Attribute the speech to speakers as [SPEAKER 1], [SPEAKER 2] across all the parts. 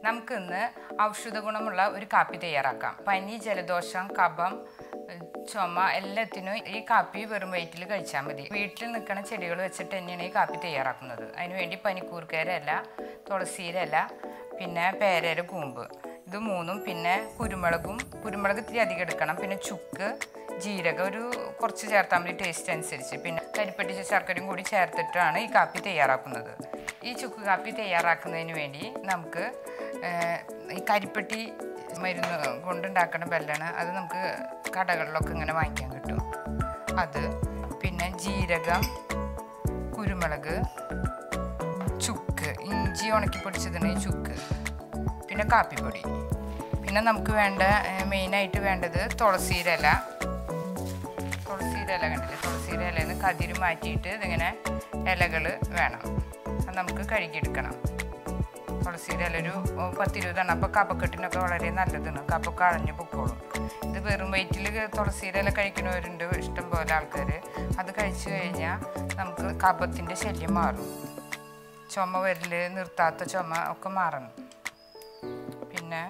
[SPEAKER 1] നമുക്കിന്ന് ഔഷധ ഗുണമുള്ള ഒരു കാപ്പി തയ്യാറാക്കാം. പനി, ജലദോഷം, കഫം, ചുമ എല്ലാത്തിനും ഈ കാപ്പി വെറും വയറ്റിൽ കഴിച്ചാൽ മതി. വീട്ടിൽ നിൽക്കുന്ന ചെടികൾ വെച്ചിട്ട് തന്നെയാണ് ഈ കാപ്പി തയ്യാറാക്കുന്നത്. അതിനുവേണ്ടി പനിക്കൂർക്കയുടെ ഇല, തുളസിയുടെ ഇല, പിന്നെ പേരയുടെ കൂമ്പ്, ഇത് മൂന്നും, പിന്നെ കുരുമുളക് ഇത്തിരി അധികം എടുക്കണം, പിന്നെ ചുക്ക്, ജീരകം ഒരു കുറച്ച് ചേർത്താൽ മതി ടേസ്റ്റ് അനുസരിച്ച്, പിന്നെ കരിപ്പെട്ടി ശർക്കരയും കൂടി ചേർത്തിട്ടാണ് ഈ കാപ്പി തയ്യാറാക്കുന്നത്. ഈ ചുക്ക് കാപ്പി തയ്യാറാക്കുന്നതിന് വേണ്ടി നമുക്ക് ഈ കരിപ്പെട്ടി മരുന്ന് കൊണ്ടുണ്ടാക്കുന്ന ബെല്ലാണ്. അത് നമുക്ക് കടകളിലൊക്കെ ഇങ്ങനെ വാങ്ങിക്കാൻ കിട്ടും. അത് പിന്നെ ജീരകം, കുരുമുളക്, ചുക്ക്, ഇഞ്ചി ഉണക്കി പൊടിച്ചതിന് ചുക്ക്, പിന്നെ കാപ്പിപ്പൊടി. പിന്നെ നമുക്ക് മെയിനായിട്ട് വേണ്ടത് തുളസിയുടെ ഇല. തുളസിയുടെ ഇല കണ്ടില്ലേ? തുളസിയുടെ ഇലയിൽ നിന്ന് കതിര് മാറ്റിയിട്ട് ഇതിങ്ങനെ ഇലകൾ വേണം. അത് നമുക്ക് കഴുകിയെടുക്കണം. തുളസിയുടെ ഇല ഒരു 10-20 എണ്ണം. അപ്പോൾ കഫക്കെട്ടിനൊക്കെ വളരെ നല്ലതാണ്. കഫൊക്കെ അഴഞ്ഞു പൊക്കോളും. ഇത് വെറും വയറ്റിൽ തുളസിയുടെ ഇല കഴിക്കുന്നവരുണ്ട് ഇഷ്ടം പോലെ ആൾക്കാർ. അത് കഴിച്ചു കഴിഞ്ഞാൽ നമുക്ക് കഫത്തിൻ്റെ ശല്യം മാറും. ചുമ വരൽ, നിർത്താത്ത ചുമ ഒക്കെ മാറണം. പിന്നെ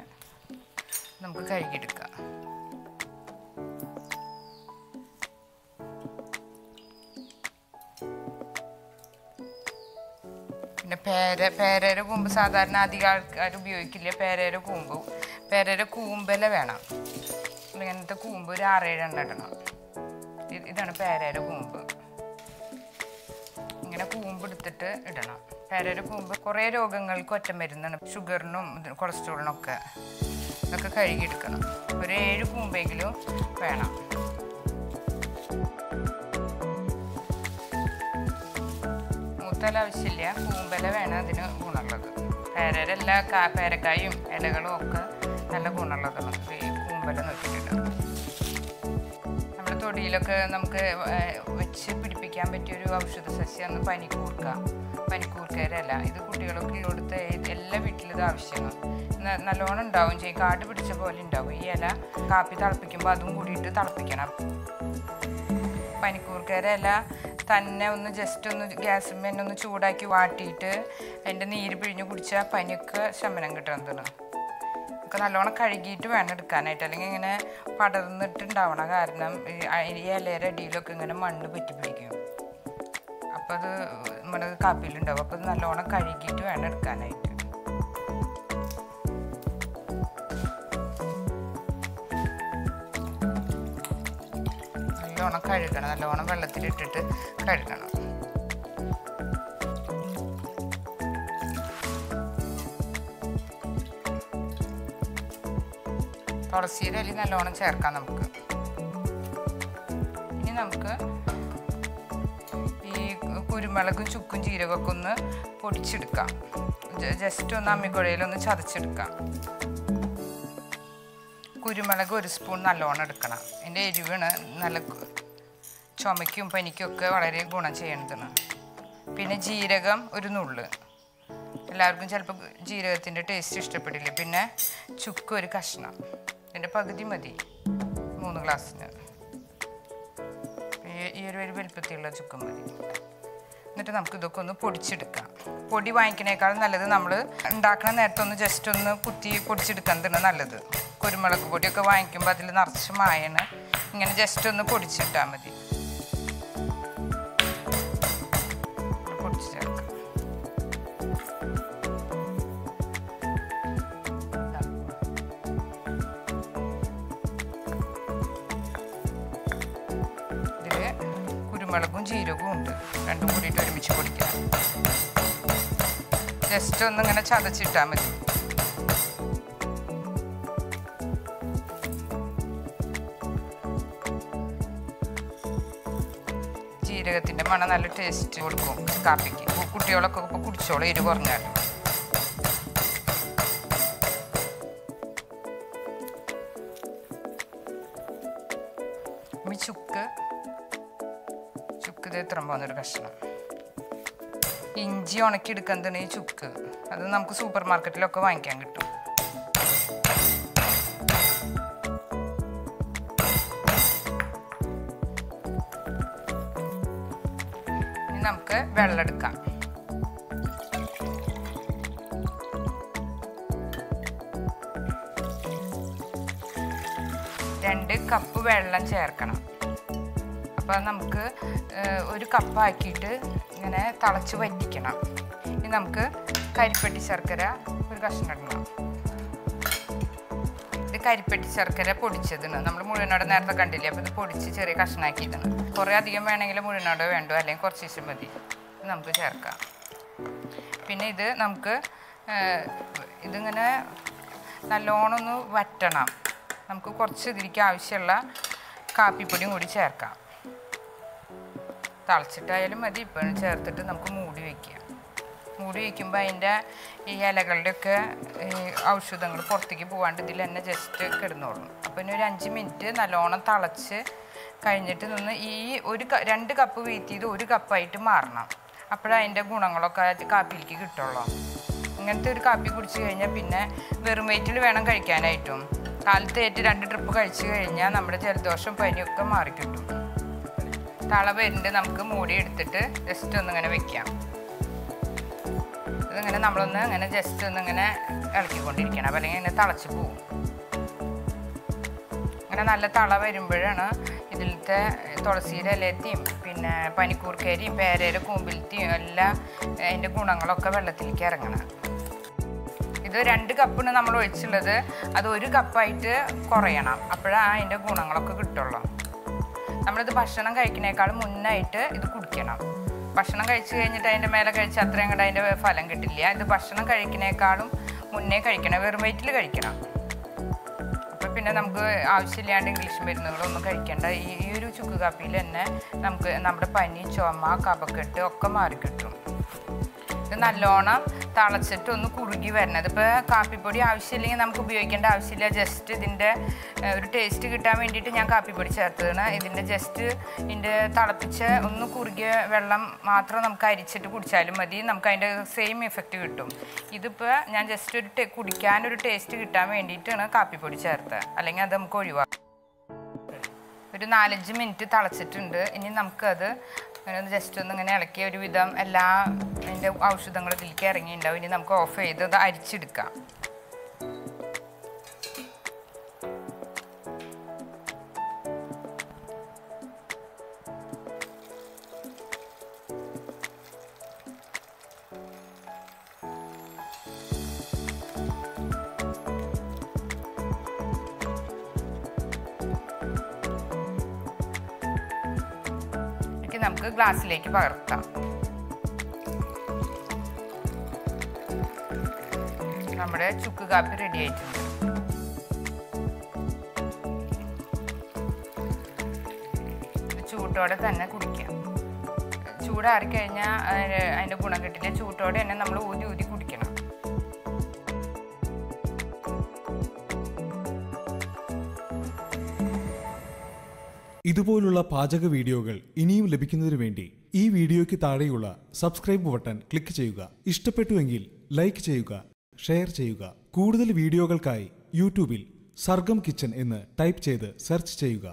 [SPEAKER 1] നമുക്ക് കഴുകിയെടുക്കാം. പിന്നെ പേരയുടെ കൂമ്പ് സാധാരണ അധികം ആൾക്കാർ ഉപയോഗിക്കില്ല. പേരയുടെ കൂമ്പല വേണം. ഇങ്ങനത്തെ കൂമ്പ് ഒരു 6-7 എണ്ണം ഇടണം. ഇതാണ് പേരയുടെ കൂമ്പ്. ഇങ്ങനെ കൂമ്പ് എടുത്തിട്ട് ഇടണം. പേരയുടെ കൂമ്പ് കുറേ രോഗങ്ങൾക്ക് ഒറ്റ മരുന്നാണ്. ഷുഗറിനും കൊളസ്ട്രോളിനൊക്കെ. ഇതൊക്കെ കഴുകിയെടുക്കണം. ഒരു 7 കൂമ്പെങ്കിലും വേണം. മൂത്തല ആവശ്യമില്ല, കൂമ്പല വേണം അതിന് ഗുണമുള്ളത്. പേരക്കായും ഇലകളും ഒക്കെ നല്ല ഗുണമുള്ളതാണ്. ഈ കൂമ്പല നോക്കിയിട്ടുണ്ട്. നമ്മുടെ തൊടിയിലൊക്കെ നമുക്ക് വെച്ച് പിടിപ്പിക്കാൻ പറ്റിയൊരു ഔഷധ സസ്യമാണ് പനിക്കൂർക്കയുടെ ഇല. ഇത് കുട്ടികളൊക്കെ കൊടുത്ത് എല്ലാ വീട്ടിലും ഇത് ആവശ്യമാണ്. നല്ലോണം ഉണ്ടാവും ചെയ്യും. കാട് പിടിച്ച പോലെ ഉണ്ടാവും. ഈ ഇല കാപ്പി തിളപ്പിക്കുമ്പോൾ അതും കൂടിയിട്ട് തിളപ്പിക്കണം. പനിക്കൂർക്കയുടെ ഇല തന്നെ ജസ്റ്റ് ഒന്ന് ഗ്യാസിന്മേൽ ഒന്ന് ചൂടാക്കി വാട്ടിയിട്ട് അതിൻ്റെ നീര് പിഴിഞ്ഞ് കുടിച്ചാൽ പനിയൊക്കെ ശമനം കിട്ടുന്നതാണ്. ഒക്കെ നല്ലോണം കഴുകിയിട്ട് വേണം എടുക്കാനായിട്ട്. അല്ലെങ്കിൽ ഇങ്ങനെ പടർന്നിട്ടുണ്ടാവണം. കാരണം ഈ ഇലയുടെ അടിയിലൊക്കെ ഇങ്ങനെ മണ്ണ് പറ്റി പിടിക്കും. അപ്പോൾ അത് നമ്മുടെ കാപ്പിയിലുണ്ടാവും. അപ്പോൾ അത് നല്ലോണം കഴുകിയിട്ട് വേണം എടുക്കാനായിട്ട്. നല്ലോണം കഴുകണം. നല്ലോണം വെള്ളത്തിലിട്ടിട്ട് കഴുകണം. തുളസിയുടെ ഇല നല്ലോണം ചേർക്കാം നമുക്ക്. ഇനി നമുക്ക് ഈ കുരുമുളകും ചുക്കും ജീരകമൊക്കെ ഒന്ന് പൊടിച്ചെടുക്കാം. ജസ്റ്റ് ഒന്ന് അമ്മിക്കുഴയിലൊന്ന് ചതച്ചെടുക്കാം. കുരുമുളക് 1 സ്പൂൺ നല്ലോണം എടുക്കണം. അതിൻ്റെ എരിവാണ് നല്ല ചുമയ്ക്കും പനിക്കും ഒക്കെ വളരെ ഗുണം ചെയ്യുന്നതാണ്. പിന്നെ ജീരകം 1 നുള്ള്. എല്ലാവർക്കും ചിലപ്പോൾ ജീരകത്തിൻ്റെ ടേസ്റ്റ് ഇഷ്ടപ്പെടില്ല. പിന്നെ ചുക്ക് 1 കഷ്ണം. ഇതിൻ്റെ പകുതി മതി 3 ഗ്ലാസ്സിന്. ഈ ഒരു വലുപ്പത്തിലുള്ള ചുക്കും മതി. എന്നിട്ട് നമുക്ക് ഇതൊക്കെ ഒന്ന് പൊടിച്ചെടുക്കാം. പൊടി വാങ്ങിക്കുന്നേക്കാളും നല്ലത് നമ്മൾ ഉണ്ടാക്കുന്ന നേരത്തെ ജസ്റ്റ് ഒന്ന് കുത്തി പൊടിച്ചെടുക്കുന്നതാണ് നല്ലത്. കുരുമുളക് പൊടിയൊക്കെ വാങ്ങിക്കുമ്പോൾ അതിൽ നിറച്ച് മായാണ്. ഇങ്ങനെ ജസ്റ്റ് ഒന്ന് പൊടിച്ചിട്ടാൽ മതി. പൊടിച്ച് ചേർക്കാം. ഇതിൽ കുരുമുളകും ജീരകവും ഉണ്ട്. രണ്ടും കൂടിയിട്ട് ഒരുമിച്ച് പൊടിക്കാം. ജസ്റ്റ് ഒന്നിങ്ങനെ ചതച്ചിട്ടാൽ മതി. ജീരകത്തിൻ്റെ മണം നല്ല ടേസ്റ്റ് കൊടുക്കും കാപ്പിക്ക്. കുട്ടികളൊക്കെ ഇപ്പോൾ കുടിച്ചോളും എരിവ് കുറഞ്ഞാൽ. ഈ ചുക്ക് ഇത് എത്ര പോകുന്നൊരു കഷ്ണം. ഇഞ്ചി ഉണക്കിയെടുക്കുന്നതാണ് ഈ ചുക്ക്. അത് നമുക്ക് സൂപ്പർ മാർക്കറ്റിലൊക്കെ വാങ്ങിക്കാൻ കിട്ടും. ഇനി നമുക്ക് വെള്ളം എടുക്കാം. 2 കപ്പ് വെള്ളം ചേർക്കണം. അപ്പോൾ നമുക്ക് 1 കപ്പാക്കിയിട്ട് ഇങ്ങനെ തിളച്ച് വറ്റിക്കണം. ഇനി നമുക്ക് കരിപ്പെട്ടി ശർക്കര ഒരു കഷ്ണം ഇടണം. ഇത് കരിപ്പെട്ടി ശർക്കര പൊടിച്ചതാണ്. നമ്മൾ മുഴുവനോടെ നേരത്തെ കണ്ടില്ലേ, അപ്പോൾ ഇത് പൊടിച്ച് ചെറിയ കഷ്ണാക്കിയതാണ്. കുറേ അധികം വേണമെങ്കിൽ മുഴുവനോടെ വേണ്ടോ, അല്ലെങ്കിൽ കുറച്ച് ദിവസം മതി. ഇത് നമുക്ക് ചേർക്കാം. പിന്നെ ഇത് നമുക്ക് ഇതിങ്ങനെ നല്ലോണം ഒന്ന് വറ്റണം. നമുക്ക് കുറച്ച് ഇതിലേക്ക് ആവശ്യമുള്ള കാപ്പിപ്പൊടിയും കൂടി ചേർക്കാം. തിളച്ചിട്ടായാലും മതി. ഇപ്പോഴും ചേർത്തിട്ട് നമുക്ക് മൂടി വയ്ക്കാം. മൂടി വയ്ക്കുമ്പോൾ അതിൻ്റെ ഈ ഇലകളുടെയൊക്കെ ഔഷധങ്ങൾ പുറത്തേക്ക് പോകാണ്ട് ഇതിൽ തന്നെ ജസ്റ്റ് കിടന്നോളും. അപ്പോൾ ഇനി ഒരു 5 മിനിറ്റ് നല്ലോണം തിളച്ച് കഴിഞ്ഞിട്ട് നിന്ന് ഈ 2 കപ്പ് വീത്തി ചെയ്ത് 1 കപ്പായിട്ട് മാറണം. അപ്പോഴതിൻ്റെ ഗുണങ്ങളൊക്കെ കാപ്പിയിലേക്ക് കിട്ടുള്ളൂ. ഇങ്ങനത്തെ ഒരു കാപ്പി കുടിച്ച് കഴിഞ്ഞാൽ പിന്നെ വെറും വയറ്റിൽ വേണം കഴിക്കാനായിട്ടും. കാലത്ത് 2 ട്രിപ്പ് കഴിച്ച് കഴിഞ്ഞാൽ നമ്മുടെ ജലദോഷം പനിയൊക്കെ മാറിക്കിട്ടും. തള വരുന്നുണ്ട്. നമുക്ക് മൂടി എടുത്തിട്ട് ജസ്റ്റ് ഒന്നിങ്ങനെ വെക്കാം. ഇതിങ്ങനെ നമ്മളൊന്ന് ഇങ്ങനെ ജസ്റ്റ് ഒന്നിങ്ങനെ ഇളക്കിക്കൊണ്ടിരിക്കണം. അപ്പം അല്ലെങ്കിൽ ഇങ്ങനെ തിളച്ച് പോവും. അങ്ങനെ നല്ല തള വരുമ്പോഴാണ് ഇതിലത്തെ തുളസിയുടെ ഇലയത്തെയും പിന്നെ പനിക്കൂർക്കരിയും പേരയുടെ കൂമ്പിലത്തെയും എല്ലാം അതിൻ്റെ ഗുണങ്ങളൊക്കെ വെള്ളത്തിലേക്ക് ഇറങ്ങണം. ഇത് 2 കപ്പാണ് നമ്മൾ ഒഴിച്ചുള്ളത്. അത് 1 കപ്പായിട്ട് കുറയണം. അപ്പോഴാണ് അതിൻ്റെ ഗുണങ്ങളൊക്കെ കിട്ടുള്ളൂ. നമ്മളിത് ഭക്ഷണം കഴിക്കുന്നതിനേക്കാളും മുന്നായിട്ട് ഇത് കുടിക്കണം. ഭക്ഷണം കഴിച്ച് കഴിഞ്ഞിട്ട് അതിൻ്റെ മേലെ കഴിച്ച് അത്രയും കൂടെ അതിൻ്റെ ഫലം കിട്ടില്ല. ഇത് ഭക്ഷണം കഴിക്കുന്നതിനേക്കാളും മുന്നേ കഴിക്കണം. വെറും വയറ്റിൽ കഴിക്കണം. അപ്പോൾ പിന്നെ നമുക്ക് ആവശ്യമില്ലാണ്ട് ഇംഗ്ലീഷ് മരുന്നുകളൊന്നും കഴിക്കേണ്ട. ഈ ഒരു ചുക്ക് കാപ്പിയിൽ തന്നെ നമുക്ക് നമ്മുടെ പനി, ചുമ, കഫക്കെട്ട് ഒക്കെ മാറിക്കിട്ടും. ഇത് നല്ലോണം തിളച്ചിട്ട് ഒന്ന് കുറുകി വരണത്. ഇപ്പോൾ കാപ്പിപ്പൊടി ആവശ്യമില്ലെങ്കിൽ നമുക്ക് ഉപയോഗിക്കേണ്ട ആവശ്യമില്ല. ജസ്റ്റ് ഇതിൻ്റെ ഒരു ടേസ്റ്റ് കിട്ടാൻ വേണ്ടിയിട്ട് ഞാൻ കാപ്പിപ്പൊടി ചേർത്തതാണ്. ഇതിൻ്റെ ജസ്റ്റ് ഇതിൻ്റെ തിളപ്പിച്ച ഒന്ന് കുറുകിയ വെള്ളം മാത്രം നമുക്ക് അരിച്ചിട്ട് കുടിച്ചാലും മതി. നമുക്ക് അതിൻ്റെ സെയിം എഫക്റ്റ് കിട്ടും. ഇതിപ്പോൾ ഞാൻ ജസ്റ്റ് കുടിക്കാനൊരു ടേസ്റ്റ് കിട്ടാൻ വേണ്ടിയിട്ടാണ് കാപ്പിപ്പൊടി ചേർത്തത്. അല്ലെങ്കിൽ അത് നമുക്ക് ഒഴിവാക്കാം. ഒരു 4-5 മിനിറ്റ് തിളച്ചിട്ടുണ്ട്. ഇനി നമുക്കത് അങ്ങനെ ജസ്റ്റ് ഒന്ന് ഇങ്ങനെ ഇളക്കി ഒരുവിധം എല്ലാ അതിൻ്റെ ഔഷധങ്ങൾ ഇതിലേക്ക് ഇറങ്ങിയിട്ടുണ്ടാവും. ഇനി നമുക്ക് ഓഫ് ചെയ്ത് അത് അരിച്ചെടുക്കാം. നമുക്ക് ഗ്ലാസ്സിലേക്ക് പകർത്താം. നമ്മുടെ ചുക്ക് കാപ്പി റെഡി ആയിട്ടുണ്ട്. ചൂട്ടോടെ തന്നെ കുടിക്കാം. ചൂടാറിക്കഴിഞ്ഞാൽ അതിൻ്റെ ഗുണം കിട്ടില്ല. ചൂട്ടോടെ തന്നെ നമ്മൾ ഊതി ഊതി കുടിക്കണം.
[SPEAKER 2] ഇതുപോലുള്ള പാചക വീഡിയോകൾ ഇനിയും ലഭിക്കുന്നതിനു വേണ്ടി ഈ വീഡിയോയ്ക്ക് താഴെയുള്ള സബ്സ്ക്രൈബ് ബട്ടൺ ക്ലിക്ക് ചെയ്യുക. ഇഷ്ടപ്പെട്ടുവെങ്കിൽ ലൈക്ക് ചെയ്യുക, ഷെയർ ചെയ്യുക. കൂടുതൽ വീഡിയോകൾക്കായി യൂട്യൂബിൽ സർഗം കിച്ചൻ എന്ന് ടൈപ്പ് ചെയ്ത് സെർച്ച് ചെയ്യുക.